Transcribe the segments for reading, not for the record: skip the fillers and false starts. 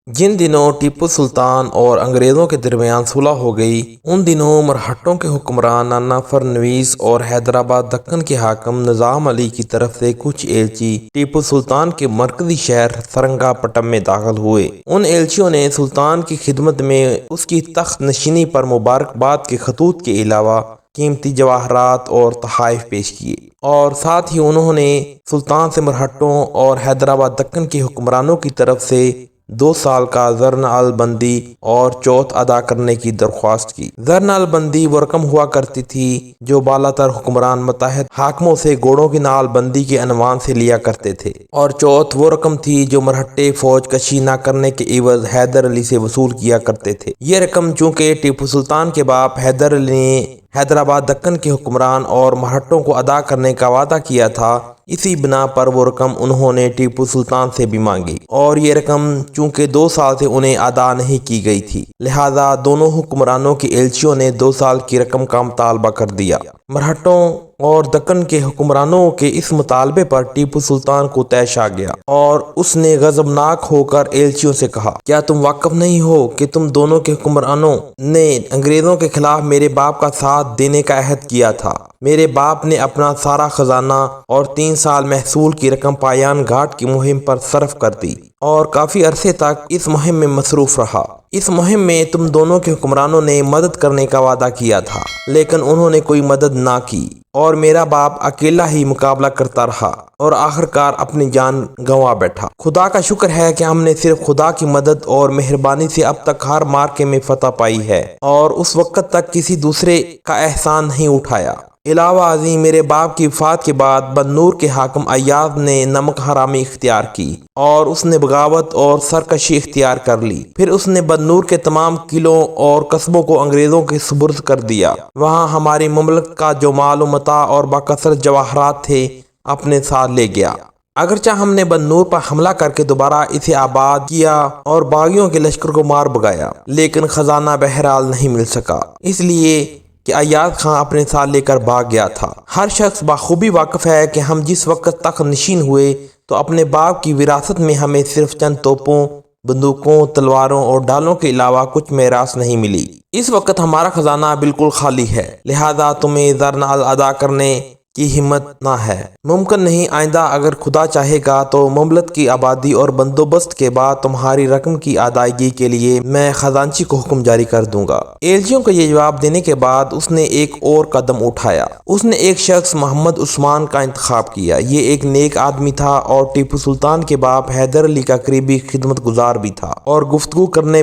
جن دنوں ٹیپو سلطان اور انگریزوں کے درمیان صلح ہو گئی، ان دنوں مرہٹوں کے حکمران نانا فرنویس اور حیدرآباد دکن کے حاکم نظام علی کی طرف سے کچھ ایلچی ٹیپو سلطان کے مرکزی شہر سرنگا پٹم میں داخل ہوئے۔ ان ایلچیوں نے سلطان کی خدمت میں اس کی تخت نشینی پر مبارکباد کے خطوط کے علاوہ قیمتی جواہرات اور تحائف پیش کیے، اور ساتھ ہی انہوں نے سلطان سے مرہٹوں اور حیدرآباد دکن کے حکمرانوں کی طرف سے 2 سال کا زرنہ البندی اور چوتھ ادا کرنے کی درخواست کی۔ زرنہ البندی وہ رقم ہوا کرتی تھی جو بالا تر حکمران متحد حاکموں سے گوڑوں کی نعل بندی کے عنوان سے لیا کرتے تھے، اور چوتھ وہ رقم تھی جو مرہٹے فوج کشی نہ کرنے کے عوض حیدر علی سے وصول کیا کرتے تھے۔ یہ رقم چونکہ ٹیپو سلطان کے باپ حیدر علی نے حیدرآباد دکن کے حکمران اور مرہٹوں کو ادا کرنے کا وعدہ کیا تھا، اسی بنا پر وہ رقم انہوں نے ٹیپو سلطان سے بھی مانگی، اور یہ رقم چونکہ 2 سال سے انہیں ادا نہیں کی گئی تھی، لہذا دونوں حکمرانوں کی ایلچیوں نے 2 سال کی رقم کا مطالبہ کر دیا۔ مرہٹوں اور دکن کے حکمرانوں کے اس مطالبے پر ٹیپو سلطان کو طیش آ گیا، اور اس نے غضبناک ہو کر ایلچیوں سے کہا، کیا تم واقف نہیں ہو کہ تم دونوں کے حکمرانوں نے انگریزوں کے خلاف میرے باپ کا ساتھ دینے کا عہد کیا تھا؟ میرے باپ نے اپنا سارا خزانہ اور 3 سال محصول کی رقم پایان گھاٹ کی مہم پر صرف کر دی، اور کافی عرصے تک اس مہم میں مصروف رہا۔ اس مہم میں تم دونوں کے حکمرانوں نے مدد کرنے کا وعدہ کیا تھا، لیکن انہوں نے کوئی مدد نہ کی، اور میرا باپ اکیلا ہی مقابلہ کرتا رہا اور آخرکار اپنی جان گنوا بیٹھا۔ خدا کا شکر ہے کہ ہم نے صرف خدا کی مدد اور مہربانی سے اب تک ہر مارکے میں فتح پائی ہے، اور اس وقت تک کسی دوسرے کا احسان نہیں اٹھایا۔ علاوہ ازیں میرے باپ کی وفات کے بعد بنور کے حاکم ایاز نے نمک حرامی اختیار کی، اور اس نے بغاوت اور سرکشی اختیار کر لی۔ پھر اس نے بنور کے تمام قلعوں اور قصبوں کو انگریزوں کے سپرد کر دیا۔ وہاں ہماری مملکت کا جو مال و متاع اور باکثرت جواہرات تھے اپنے ساتھ لے گیا۔ اگرچہ ہم نے بنور پر حملہ کر کے دوبارہ اسے آباد کیا اور باغیوں کے لشکر کو مار بھگایا، لیکن خزانہ بہرحال نہیں مل سکا، اس لیے کہ ایاز خان اپنے ساتھ لے کر بھاگ گیا تھا۔ ہر شخص بخوبی واقف ہے کہ ہم جس وقت تخت نشین ہوئے تو اپنے باپ کی وراثت میں ہمیں صرف چند توپوں، بندوقوں، تلواروں اور ڈھالوں کے علاوہ کچھ میراث نہیں ملی۔ اس وقت ہمارا خزانہ بالکل خالی ہے، لہذا تمہیں زرنہ ادا کرنے کی ہمت نہ ہے۔ ممکن نہیں، آئندہ اگر خدا چاہے گا تو مملکت کی آبادی اور بندوبست کے بعد تمہاری رقم کی ادائیگی کے لیے میں خزانچی کو حکم جاری کر دوں گا۔ ایلچیوں کو یہ جواب دینے کے بعد اس نے ایک اور قدم اٹھایا۔ اس نے ایک شخص محمد عثمان کا انتخاب کیا۔ یہ ایک نیک آدمی تھا اور ٹیپو سلطان کے باپ حیدر علی کا قریبی خدمت گزار بھی تھا، اور گفتگو کرنے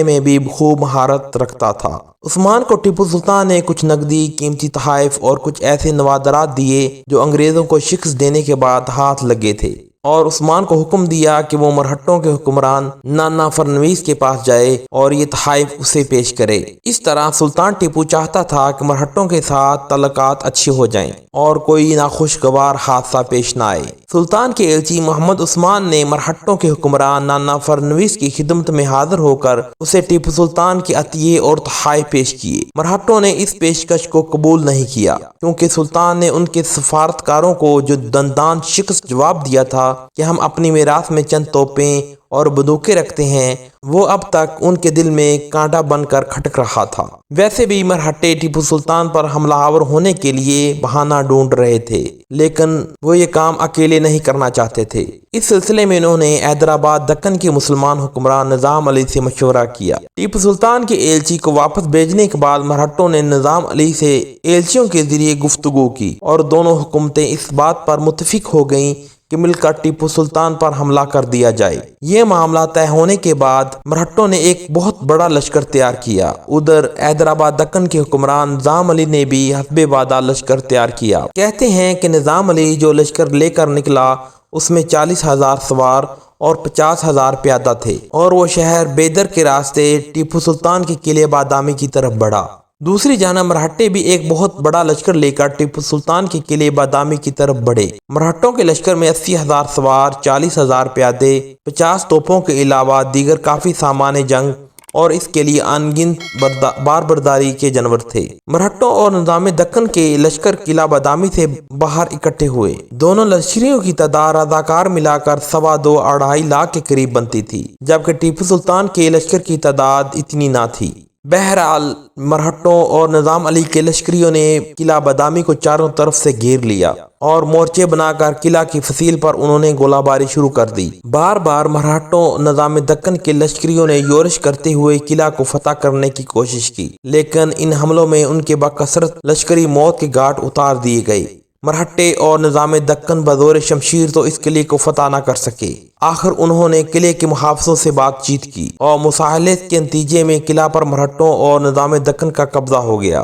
میں بھی خوب مہارت رکھتا تھا۔ عثمان کو ٹیپو سلطان نے کچھ نقدی، قیمتی تحائف اور کچھ ایسے نوادرات دیے جو انگریزوں کو شکست دینے کے بعد ہاتھ لگے تھے، اور عثمان کو حکم دیا کہ وہ مرہٹوں کے حکمران نانا فرنویس کے پاس جائے اور یہ تحائف اسے پیش کرے۔ اس طرح سلطان ٹیپو چاہتا تھا کہ مرہٹوں کے ساتھ تعلقات اچھے ہو جائیں اور کوئی ناخوشگوار حادثہ پیش نہ آئے۔ سلطان کے ایلچی محمد عثمان نے مرہٹوں کے حکمران نانا فرنویس کی خدمت میں حاضر ہو کر اسے ٹیپو سلطان کے عطیے اور تحائف پیش کیے۔ مرہٹوں نے اس پیشکش کو قبول نہیں کیا، کیونکہ سلطان نے ان کے سفارتکاروں کو جو دندان شکست جواب دیا تھا کہ ہم اپنی میراث میں چند توپیں اور بندوقیں رکھتے ہیں، وہ اب تک ان کے دل میں کانٹا بن کر کھٹک رہا تھا۔ ویسے بھی مرہٹے ٹیپو سلطان پر حملہ آور ہونے کے لیے بہانہ ڈھونڈ رہے تھے، لیکن وہ یہ کام اکیلے نہیں کرنا چاہتے تھے۔ اس سلسلے میں انہوں نے حیدرآباد دکن کے مسلمان حکمران نظام علی سے مشورہ کیا۔ ٹیپو سلطان کے ایلچی کو واپس بھیجنے کے بعد مرہٹوں نے نظام علی سے ایلچیوں کے ذریعے گفتگو کی، اور دونوں حکومتیں اس بات پر متفق ہو گئیں کہ مل کر ٹیپو سلطان پر حملہ کر دیا جائے۔ یہ معاملہ طے ہونے کے بعد مرہٹوں نے ایک بہت بڑا لشکر تیار کیا۔ ادھر حیدرآباد دکن کے حکمران نظام علی نے بھی حسب وعدہ لشکر تیار کیا۔ کہتے ہیں کہ نظام علی جو لشکر لے کر نکلا اس میں 40,000 سوار اور 50,000 پیادہ تھے، اور وہ شہر بیدر کے راستے ٹیپو سلطان کے قلعے بادامی کی طرف بڑھا۔ دوسری جانب مرہٹے بھی ایک بہت بڑا لشکر لے کر ٹیپو سلطان کے قلعے بادامی کی طرف بڑھے۔ مرہٹوں کے لشکر میں 80,000 سوار، 40,000 پیادے، 50 توپوں کے علاوہ دیگر کافی سامان جنگ اور اس کے لیے انگنت باربرداری کے جانور تھے۔ مرہٹوں اور نظام دکن کے لشکر قلعہ بادامی سے باہر اکٹھے ہوئے۔ دونوں لشکریوں کی تعداد رضاکار ملا کر 2.25 لاکھ کے قریب بنتی تھی، جبکہ ٹیپو سلطان کے لشکر کی تعداد اتنی نہ تھی۔ بہرحال مرہٹوں اور نظام علی کے لشکریوں نے قلعہ بادامی کو چاروں طرف سے گھیر لیا اور مورچے بنا کر قلعہ کی فصیل پر انہوں نے گولہ باری شروع کر دی۔ بار بار مرہٹوں نظام دکن کے لشکریوں نے یورش کرتے ہوئے قلعہ کو فتح کرنے کی کوشش کی، لیکن ان حملوں میں ان کے بکثرت لشکری موت کے گھاٹ اتار دیے گئے۔ مرہٹے اور نظام دکن بزور شمشیر تو اس قلعے کو فتح نہ کر سکے۔ آخر انہوں نے قلعے کے محافظوں سے بات چیت کی اور مصالحت کے نتیجے میں قلعہ پر مرہٹوں اور نظام دکن کا قبضہ ہو گیا۔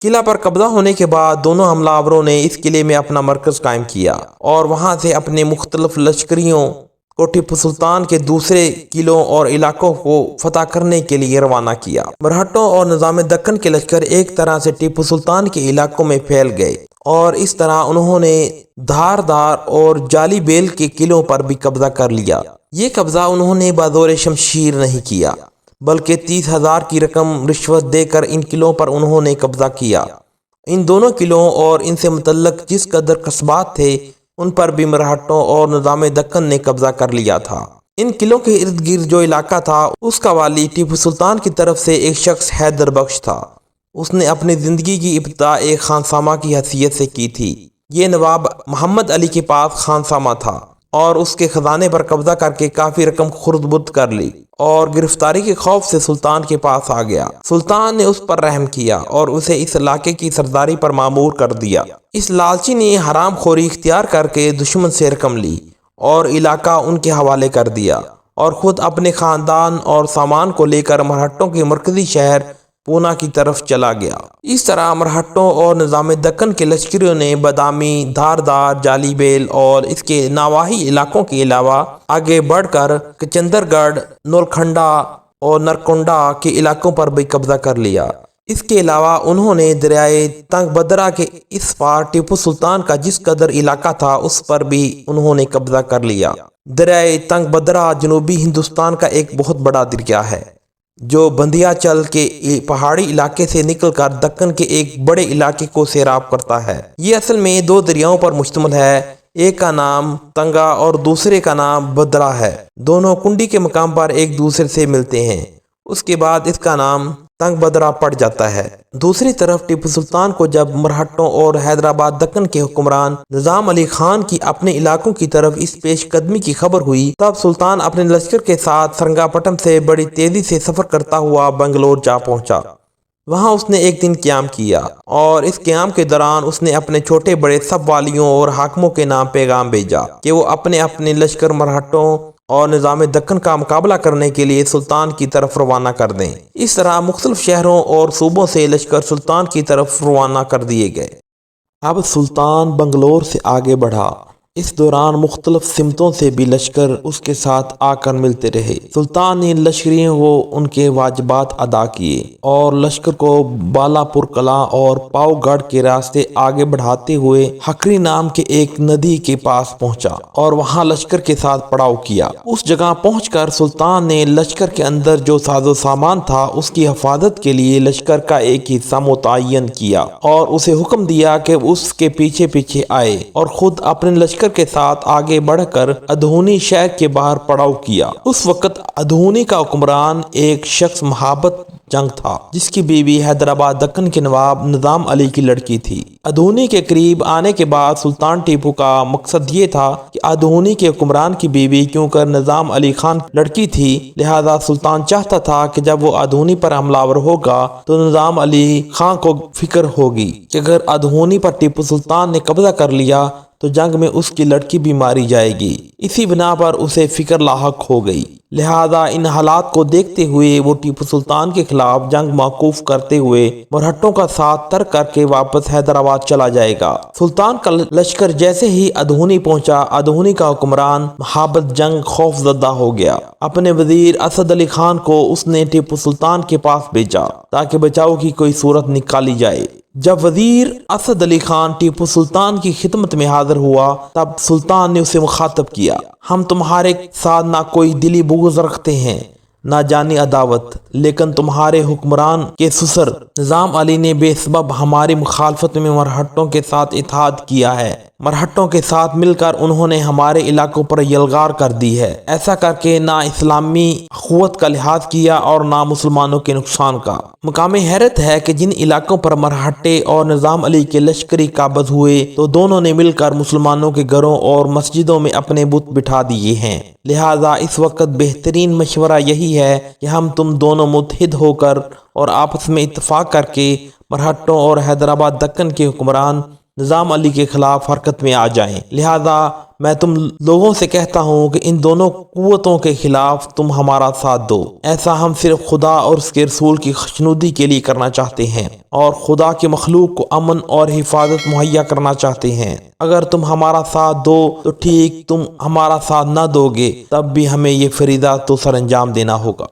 قلعہ پر قبضہ ہونے کے بعد دونوں حملہ آوروں نے اس قلعے میں اپنا مرکز قائم کیا اور وہاں سے اپنے مختلف لشکریوں کو ٹیپو سلطان کے دوسرے قلعوں اور علاقوں کو فتح کرنے کے لیے روانہ کیا۔ مرہٹوں اور نظام دکن کے لشکر ایک طرح سے ٹیپو سلطان کے علاقوں میں پھیل گئے اور اس طرح انہوں نے دھاردار اور جالی بیل کے قلعوں پر بھی قبضہ کر لیا۔ یہ قبضہ انہوں نے بازور شمشیر نہیں کیا، بلکہ 30,000 کی رقم رشوت دے کر ان قلعوں پر انہوں نے قبضہ کیا۔ ان دونوں قلعوں اور ان سے متعلق جس قدر قصبات تھے ان پر بھی مرہٹوں اور نظام دکن نے قبضہ کر لیا تھا۔ ان قلعوں کے ارد گرد جو علاقہ تھا اس کا والی ٹیپو سلطان کی طرف سے ایک شخص حیدر بخش تھا۔ اس نے اپنی زندگی کی ابتدا ایک خانسامہ کی حیثیت سے کی تھی۔ یہ نواب محمد علی کے پاس خانسامہ تھا اور اس کے خزانے پر قبضہ کر کے کافی رقم خرد برد کر لی اور گرفتاری کے خوف سے سلطان کے پاس آ گیا۔ سلطان نے اس پر رحم کیا اور اسے اس علاقے کی سرداری پر مامور کر دیا۔ اس لالچی نے حرام خوری اختیار کر کے دشمن سے رقم لی اور علاقہ ان کے حوالے کر دیا اور خود اپنے خاندان اور سامان کو لے کر مرہٹوں کے مرکزی شہر پونا کی طرف چلا گیا۔ اس طرح مرہٹوں اور نظام دکن کے لشکریوں نے بادامی، دھاردار، جالی بیل اور اس کے نواحی علاقوں کے علاوہ آگے بڑھ کر کچندر گڑھ، نولکھنڈا اور نرکنڈا کے علاقوں پر بھی قبضہ کر لیا۔ اس کے علاوہ انہوں نے دریائے تنگ بدرہ کے اس پار ٹیپو سلطان کا جس قدر علاقہ تھا اس پر بھی انہوں نے قبضہ کر لیا۔ دریائے تنگ بدرہ جنوبی ہندوستان کا ایک بہت بڑا دریا ہے جو بندھیاچل کے پہاڑی علاقے سے نکل کر دکن کے ایک بڑے علاقے کو سیراب کرتا ہے۔ یہ اصل میں 2 دریاؤں پر مشتمل ہے، ایک کا نام تنگا اور دوسرے کا نام بدرہ ہے۔ دونوں کنڈی کے مقام پر ایک دوسرے سے ملتے ہیں، اس کے بعد اس کا نام تنگ بدرہ پڑ جاتا ہے۔ دوسری طرف ٹیپو سلطان کو جب مرہٹوں اور حیدرآباد دکن کے حکمران نظام علی خان کی اپنے علاقوں کی طرف اس پیش قدمی کی خبر ہوئی، تب سلطان اپنے لشکر کے ساتھ سرنگا پٹم سے بڑی تیزی سے سفر کرتا ہوا بنگلور جا پہنچا۔ وہاں اس نے ایک دن قیام کیا اور اس قیام کے دوران اس نے اپنے چھوٹے بڑے سب والیوں اور حاکموں کے نام پیغام بھیجا کہ وہ اپنے اپنے لشکر مرہٹوں اور نظام دکن کا مقابلہ کرنے کے لیے سلطان کی طرف روانہ کر دیں۔ اس طرح مختلف شہروں اور صوبوں سے لشکر سلطان کی طرف روانہ کر دیے گئے۔ اب سلطان بنگلور سے آگے بڑھا۔ اس دوران مختلف سمتوں سے بھی لشکر اس کے ساتھ آ کر ملتے رہے۔ سلطان نے لشکریوں کو ان کے واجبات ادا کیے اور لشکر کو بالا پور قلعہ اور پاؤ گڑھ کے راستے آگے بڑھاتے ہوئے ہکری نام کے ایک ندی کے پاس پہنچا اور وہاں لشکر کے ساتھ پڑاؤ کیا۔ اس جگہ پہنچ کر سلطان نے لشکر کے اندر جو ساز و سامان تھا اس کی حفاظت کے لیے لشکر کا ایک حصہ متعین کیا اور اسے حکم دیا کہ اس کے پیچھے پیچھے آئے اور خود اپنے لشکر کے ساتھ آگے بڑھ کر ادھونی شہر کے باہر پڑاؤ کیا۔ اس وقت ادھونی کا حکمران ایک شخص محابت جنگ تھا جس کی بیوی حیدرآباد دکن کے نواب نظام علی کی لڑکی تھی۔ ادھونی کے قریب آنے کے بعد سلطان ٹیپو کا مقصد یہ تھا کہ ادھونی کے حکمران کی بیوی کیوں کر نظام علی خان لڑکی تھی، لہذا سلطان چاہتا تھا کہ جب وہ ادھونی پر حملہ آور ہوگا تو نظام علی خان کو فکر ہوگی کہ اگر ادھونی پر ٹیپو سلطان نے قبضہ کر لیا تو جنگ میں اس کی لڑکی بھی ماری جائے گی۔ اسی بنا پر اسے فکر لاحق ہو گئی، لہذا ان حالات کو دیکھتے ہوئے وہ ٹیپو سلطان کے خلاف جنگ موقوف کرتے ہوئے مرہٹوں کا ساتھ ترک کر کے واپس حیدرآباد چلا جائے گا۔ سلطان کا لشکر جیسے ہی ادھونی پہنچا، ادھونی کا حکمران محابت جنگ خوف زدہ ہو گیا۔ اپنے وزیر اسد علی خان کو اس نے ٹیپو سلطان کے پاس بھیجا تاکہ بچاؤ کی کوئی صورت نکالی جائے۔ جب وزیر اسد علی خان ٹیپو سلطان کی خدمت میں حاضر ہوا تب سلطان نے اسے مخاطب کیا، ہم تمہارے ساتھ نہ کوئی دلی بغض رکھتے ہیں نہ جانی عداوت، لیکن تمہارے حکمران کے سسر نظام علی نے بے سبب ہماری مخالفت میں مرہٹوں کے ساتھ اتحاد کیا ہے۔ مرہٹوں کے ساتھ مل کر انہوں نے ہمارے علاقوں پر یلغار کر دی ہے، ایسا کر کے نہ اسلامی اخوت کا لحاظ کیا اور نہ مسلمانوں کے نقصان کا۔ مقام حیرت ہے کہ جن علاقوں پر مرہٹے اور نظام علی کے لشکری قابض ہوئے تو دونوں نے مل کر مسلمانوں کے گھروں اور مسجدوں میں اپنے بت بٹھا دیے ہیں۔ لہٰذا اس وقت بہترین مشورہ یہی ہے کہ ہم تم دونوں متحد ہو کر اور آپس میں اتفاق کر کے مرہٹوں اور حیدرآباد دکن کے حکمران نظام علی کے خلاف حرکت میں آ جائیں۔ لہٰذا میں تم لوگوں سے کہتا ہوں کہ ان دونوں قوتوں کے خلاف تم ہمارا ساتھ دو۔ ایسا ہم صرف خدا اور اس کے رسول کی خوشنودی کے لیے کرنا چاہتے ہیں اور خدا کے مخلوق کو امن اور حفاظت مہیا کرنا چاہتے ہیں۔ اگر تم ہمارا ساتھ دو تو ٹھیک، تم ہمارا ساتھ نہ دو گے تب بھی ہمیں یہ فریضہ تو سر انجام دینا ہوگا۔